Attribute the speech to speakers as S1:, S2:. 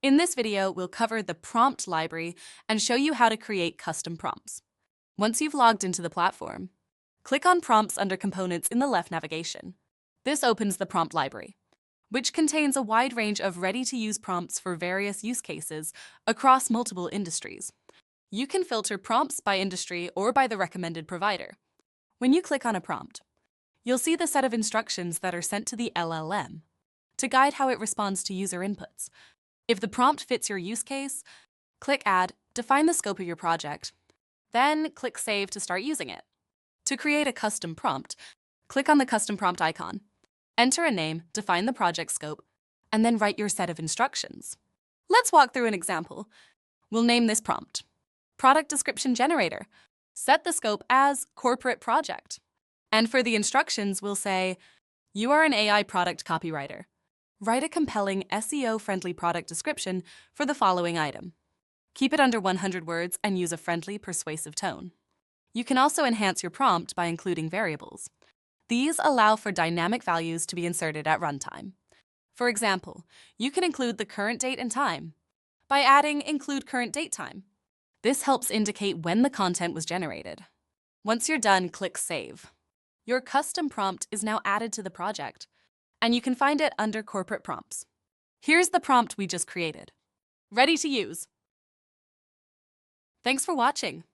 S1: In this video, we'll cover the prompt library and show you how to create custom prompts. Once you've logged into the platform, click on Prompts under Components in the left navigation. This opens the prompt library, which contains a wide range of ready-to-use prompts for various use cases across multiple industries. You can filter prompts by industry or by the recommended provider. When you click on a prompt, you'll see the set of instructions that are sent to the LLM to guide how it responds to user inputs. If the prompt fits your use case, click Add, define the scope of your project, then click Save to start using it. To create a custom prompt, click on the custom prompt icon, enter a name, define the project scope, and then write your set of instructions. Let's walk through an example. We'll name this prompt Product Description Generator. Set the scope as Corporate Project. And for the instructions, we'll say, you are an AI product copywriter. Write a compelling SEO-friendly product description for the following item. Keep it under 100 words and use a friendly, persuasive tone. You can also enhance your prompt by including variables. These allow for dynamic values to be inserted at runtime. For example, you can include the current date and time by adding Include Current Date Time. This helps indicate when the content was generated. Once you're done, click Save. Your custom prompt is now added to the project, and you can find it under Corporate Prompts. Here's the prompt we just created. Ready to use. Thanks for watching.